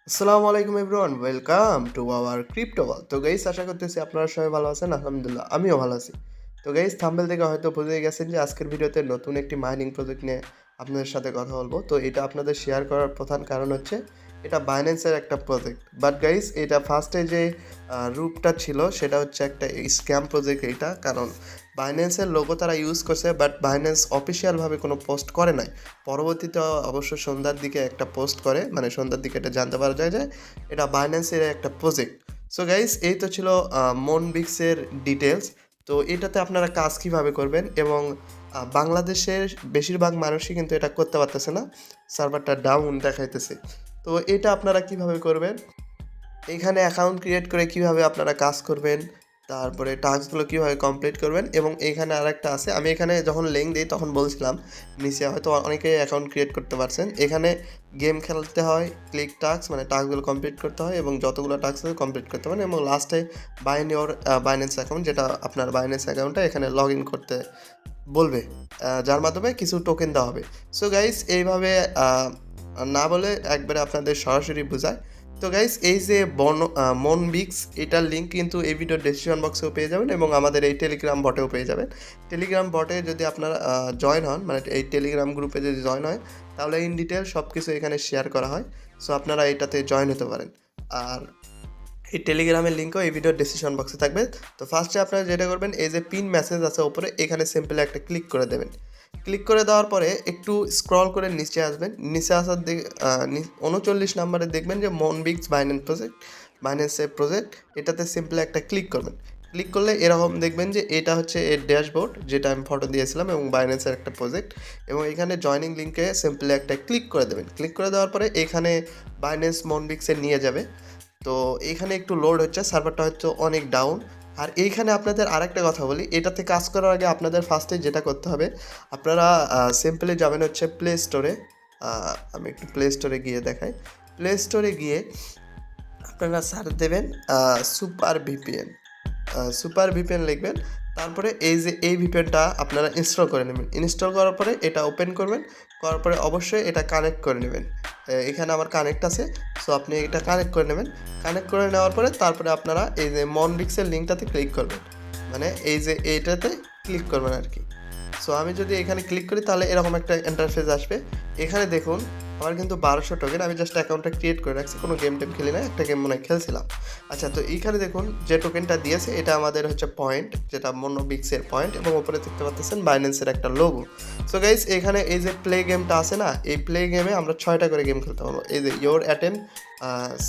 আসসালামু আলাইকুম everyone, welcome to our crypto world. তো গাইস, আশা করতেছি আপনারা সবাই ভালো আছেন। আলহামদুলিল্লাহ আমিও ভালো আছি। তো গাইস, থাম্বনেল থেকে হয়তো বুঝে গেছেন যে আজকের ভিডিওতে নতুন একটি মাইনিং প্রজেক্ট নিয়ে আপনাদের সাথে কথা বলবো। তো এটা আপনাদের শেয়ার করার প্রধান কারণ হচ্ছে এটা বাইন্যান্সের একটা প্রজেক্ট। বাট গাইস, এটা ফার্স্টে যে রূপটা ছিল সেটা হচ্ছে একটা স্ক্যাম প্রজেক্ট। এইটা কারণ বাইন্যান্সের লোগো তারা ইউজ করছে, বাট বাইন্যান্স অফিসিয়ালভাবে কোনো পোস্ট করে নাই। পরবর্তীতে অবশ্য সন্ধ্যার দিকে একটা পোস্ট করে, মানে সন্ধ্যার দিকে এটা জানতে পারা যায় যে এটা বাইন্যান্সের একটা প্রজেক্ট। সো গাইস, এই তো ছিল মনবিক্সের ডিটেলস। তো এটাতে আপনারা কাজ কীভাবে করবেন, এবং বাংলাদেশের বেশিরভাগ মানুষই কিন্তু এটা করতে পারতেছে না, সার্ভারটা ডাউন দেখাইতেছে। তো এটা আপনারা কিভাবে করবেন, এইখানে অ্যাকাউন্ট ক্রিয়েট করে কিভাবে আপনারা কাজ করবেন, তারপরে টাস্কগুলো কীভাবে কমপ্লিট করবেন, এবং এইখানে আরেকটা আছে। আমি এখানে যখন লিঙ্ক দিই তখন বলছিলাম, নিচে হয়তো অনেকে অ্যাকাউন্ট ক্রিয়েট করতে পারছেন। এখানে গেম খেলতে হয়, ক্লিক টাস্ক মানে টাস্কগুলো কমপ্লিট করতে হয়, এবং যতগুলো টাস্ক আছে কমপ্লিট করতে পারেন, এবং লাস্টে বাইন ইওর বাইন্যান্স অ্যাকাউন্ট, যেটা আপনার বাইন্যান্স অ্যাকাউন্টটা এখানে লগ ইন করতে বলবে, যার মাধ্যমে কিছু টোকেন দেওয়া হবে। সো গাইস, এইভাবে না বলে একবারে আপনাদের সরাসরি বোঝায়। তো গাইস, এই যে মনবিক্স, এটার লিঙ্ক কিন্তু এই ভিডিওর ডেসক্রিপশন বক্সেও পেয়ে যাবেন, এবং আমাদের এই টেলিগ্রাম বটেও পেয়ে যাবেন। টেলিগ্রাম বটে যদি আপনারা জয়েন হন, মানে এই টেলিগ্রাম গ্রুপে যদি জয়েন হয়, তাহলে ইন ডিটেল সব কিছু এখানে শেয়ার করা হয়। সো আপনারা এটাতে জয়েন হতে পারেন। আর এই টেলিগ্রামের লিঙ্কও এই ভিডিওর ডেসক্রিপশন বক্সে থাকবে। তো ফার্স্টে আপনারা যেটা করবেন, এই যে পিন মেসেজ আছে ওপরে, এখানে সিম্পলি একটা ক্লিক করে দেবেন। ক্লিক করে দেওয়ার পরে একটু স্ক্রল করে নিচে আসবেন। নিচে আসার 39 নম্বরে দেখবেন যে মনবিক্স বাইন্যান্সের প্রজেক্ট, এটাতে সিম্পলি একটা ক্লিক করবেন। ক্লিক করলে এরকম দেখবেন যে এটা হচ্ছে এর ড্যাশবোর্ড, যেটা আমি ফটো দিয়েছিলাম, এবং বাইন্যান্সের একটা প্রজেক্ট। এবং এখানে জয়নিং লিঙ্কে সিম্পলি একটা ক্লিক করে দেবেন। ক্লিক করে দেওয়ার পরে এখানে বাইন্যান্স মনবিক্সে নিয়ে যাবে। তো এইখানে একটু লোড হচ্ছে, সার্ভারটা হচ্ছে অনেক ডাউন। আর এইখানে আপনাদের আরেকটা কথা বলি, এটাতে কাজ করার আগে আপনাদের ফার্স্টে যেটা করতে হবে, আপনারা সিম্পলি যাবেন হচ্ছে প্লে স্টোরে। আমি একটু প্লে স্টোরে গিয়ে দেখাই। প্লে স্টোরে গিয়ে আপনারা সার্চ দেবেন সুপার ভিপিএন লিখবেন। তারপরে এই যে এই ভিপিএনটা আপনারা ইনস্টল করে নেবেন। ইনস্টল করার পরে এটা ওপেন করবেন। করার পরে অবশ্যই এটা কানেক্ট করে নেবেন। এখানে আমার কানেক্ট আছে, সো আপনি এটা কানেক্ট করে নেবেন। কানেক্ট করে নেওয়ার পরে তারপরে আপনারা এই যে মনবিক্সের লিঙ্কটাতে ক্লিক করবেন, মানে এই যে এইটাতে ক্লিক করবেন আর কি। সো আমি যদি এখানে ক্লিক করি তাহলে এরকম একটা ইন্টারফেস আসবে। এখানে দেখুন আমার কিন্তু 1200 টোকেন, আমি জাস্ট অ্যাকাউন্টটা ক্রিয়েট করে রাখছি, কোনো গেম টেম খেলি না, একটা গেম মনে হয় খেলছিলাম। আচ্ছা, তো এইখানে দেখুন যে টোকেনটা দিয়েছে এটা আমাদের হচ্ছে পয়েন্ট, যেটা মনোবিক্সের পয়েন্ট, এবং উপরে দেখতে পাচ্ছেন বাইন্যান্সের একটা লোগো। সো গাইস, এখানে এই যে প্লে গেমটা আছে না, এই প্লে গেমে আমরা 6টা করে গেম খেলতে পারবো। এই যে ইয়োর অ্যাটেম্প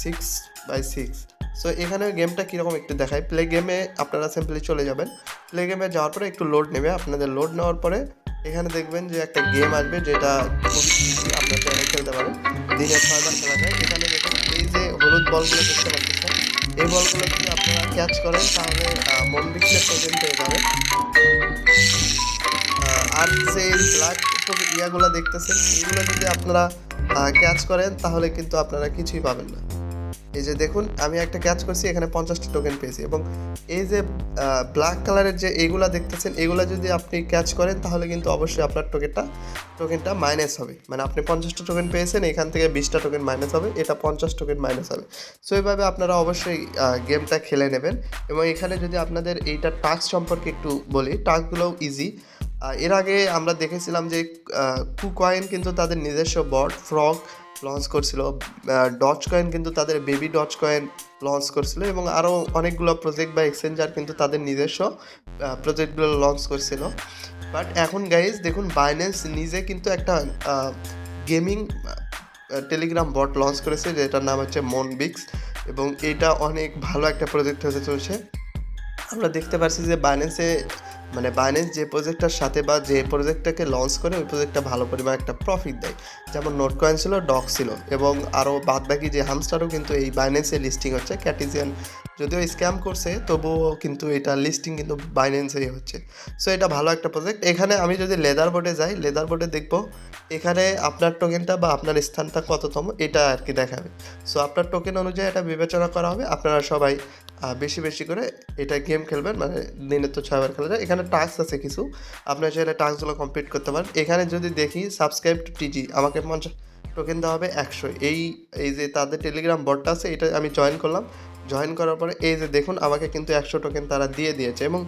6/6। সো এখানে গেমটা কীরকম একটু দেখায়। প্লে গেমে আপনারা সিম্পলি চলে যাবেন। প্লে গেমে যাওয়ার পরে একটু লোড নেবে, আপনাদের লোড নেওয়ার পরে এখানে দেখবেন যে একটা গেম আসবে, যেটা খুব ইজি, আপনারা চাইলে খেলতে পারেন। দিনে 6বার খেলা যায়। এখানে দেখুন এই যে হলুদ বলগুলো দেখতে পাচ্ছেন, এই বলগুলো যদি আপনারা ক্যাচ করেন তাহলে মনবিক্সের টোকেন পেয়ে যাবেন। আর যে ব্ল্যাক ইয়াগুলো দেখতেছেন, এগুলো যদি আপনারা ক্যাচ করেন তাহলে কিন্তু আপনারা কিছুই পাবেন না। এই যে দেখুন, আমি একটা ক্যাচ করছি, এখানে 50টা টোকেন পেয়েছি, এবং এই যে ব্ল্যাক কালারের যে এইগুলা দেখতেছেন, এগুলা যদি আপনি ক্যাচ করেন তাহলে কিন্তু অবশ্যই আপনার টোকেনটা মাইনাস হবে। মানে আপনি 50টা টোকেন পেয়েছেন, এখান থেকে 20টা টোকেন মাইনাস হবে, এটা 50 টোকেন মাইনাস হবে। সো এইভাবে আপনারা অবশ্যই গেমটা খেলে নেবেন। এবং এখানে যদি আপনাদের এইটা টাস্ক সম্পর্কে একটু বলি, টাস্কগুলোও ইজি। এর আগে আমরা দেখেছিলাম যে কুকয়েন কিন্তু তাদের নিজস্ব বট ফ্রগ লঞ্চ করছিল, ডজ কয়েন কিন্তু তাদের বেবি ডজ কয়েন লঞ্চ করছিল, এবং আরও অনেকগুলো প্রজেক্ট বা এক্সচেঞ্জার কিন্তু তাদের নিজস্ব প্রজেক্টগুলো লঞ্চ করছিল। বাট এখন গাইজ দেখুন, বাইন্যান্স নিজে কিন্তু একটা গেমিং টেলিগ্রাম বট লঞ্চ করেছে, যেটার নাম হচ্ছে মনবিক্স, এবং এটা অনেক ভালো একটা প্রজেক্ট হতে চলছে। আমরা দেখতে পাচ্ছি যে বাইন্যান্স যে প্রজেক্টটার সাথে বা যে প্রজেক্টটাকে লঞ্চ করে, ওই প্রজেক্টটা ভালো পরিমাণ একটা প্রফিট দেয়। যেমন নোট কয়েন ছিল, ডগ ছিল, এবং আরও বাদবাকি যে হামস্টারও কিন্তু এই বাইন্যান্সে লিস্টিং হচ্ছে। ক্যাটিজিয়ান যদিও স্ক্যাম করছে, তবুও কিন্তু এটা লিস্টিং কিন্তু বাইন্যান্সেই হচ্ছে। সো এটা ভালো একটা প্রজেক্ট। এখানে আমি যদি লেদার বোর্ডে যাই, লেদার বোর্ডে দেখবো এখানে আপনার টোকেনটা বা আপনার স্থানটা কততম, এটা আর কি দেখাবে। সো আপনার টোকেন অনুযায়ী এটা বিবেচনা করা হবে। আপনারা সবাই বেশি বেশি করে এটা গেম খেলবেন, মানে দিনে তো 6বার খেলা যায়। এখানে টাস্ক আছে কিছু, আপনারা চাইলে টাস্কগুলো কমপ্লিট করতে পারেন। এখানে যদি দেখি সাবস্ক্রাইব টু টিজি, আমাকে টোকেন দেওয়া হবে 100। এই যে তাদের টেলিগ্রাম বটটা আছে এটা আমি জয়েন করলাম। জয়েন করার পরে এই যে দেখুন আমাকে কিন্তু 100 টোকেন তারা দিয়ে দিয়েছে এবং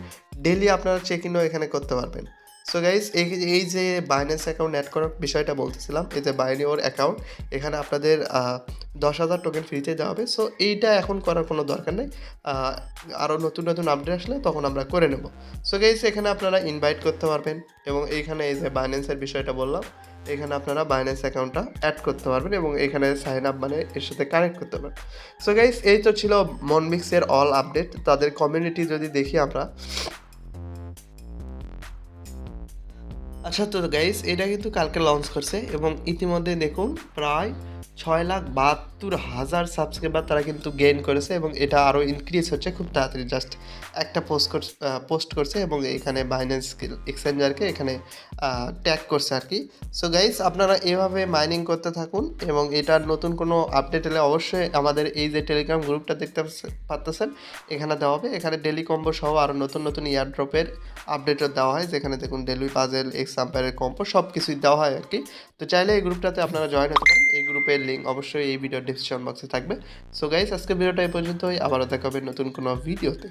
ডেইলি আপনারা চেক ইনও এখানে করতে পারবেন। সো গাইস এই যে বাইন্যান্স অ্যাকাউন্ট অ্যাড করার বিষয়টা বলতেছিলাম, এই যে বাইনিওর অ্যাকাউন্ট এখানে আপনাদের 10,000 টোকেন ফ্রিতে দেওয়া হবে। সো এইটা এখন করার কোনো দরকার নেই। আরও নতুন আপডেট আসলে তখন আমরা করে নেব। সো গাইস এখানে আপনারা ইনভাইট করতে পারবেন এবং এইখানে এই যে বাইন্যান্সের বিষয়টা বললাম, এখানে আপনারা বাইন্যান্স অ্যাকাউন্টটা অ্যাড করতে পারবেন এবং এখানে সাইন আপ মানে এর সাথে কানেক্ট করতে পারবেন। সো গাইস এই তো ছিল মনমিক্সের অল আপডেট। তাদের কমিউনিটি যদি দেখি আমরা, আচ্ছা তো গাইস এটা কিন্তু কালকে লঞ্চ করছে এবং ইতিমধ্যে দেখুন প্রায় 6,72,000 সাবস্ক্রাইবার তারা কিন্তু গেইন করেছে এবং এটা আরও ইনক্রিজ হচ্ছে খুব তাড়াতাড়ি। জাস্ট একটা পোস্ট করছে এবং এখানে বাইন্যান্স এক্সচেঞ্জারকে এখানে ট্যাগ করছে আর কি। সো গাইস আপনারা এভাবে মাইনিং করতে থাকুন এবং এটার নতুন কোনো আপডেট এলে অবশ্যই আমাদের এই যে টেলিগ্রাম গ্রুপটা দেখতে পারতেছেন এখানে দেওয়া হবে। এখানে ডেলি কম্বো সহ আরও নতুন ইয়ারড্রপের আপডেটও দেওয়া হয়, যেখানে দেখুন ডেলি পাজেল এক্সাম্পায়ারের কম্পো সব কিছুই দেওয়া হয় আর কি। তো চাইলে এই গ্রুপটাতে আপনারা জয়েন হতে পারেন। এই গ্রুপের লিঙ্ক অবশ্যই এই ভিডিওর ডিসক্রিপশন বক্সে থাকবে। সো গাইস আজকের ভিডিওটা এই পর্যন্তই, আবারও দেখা হবে নতুন কোনো ভিডিওতে।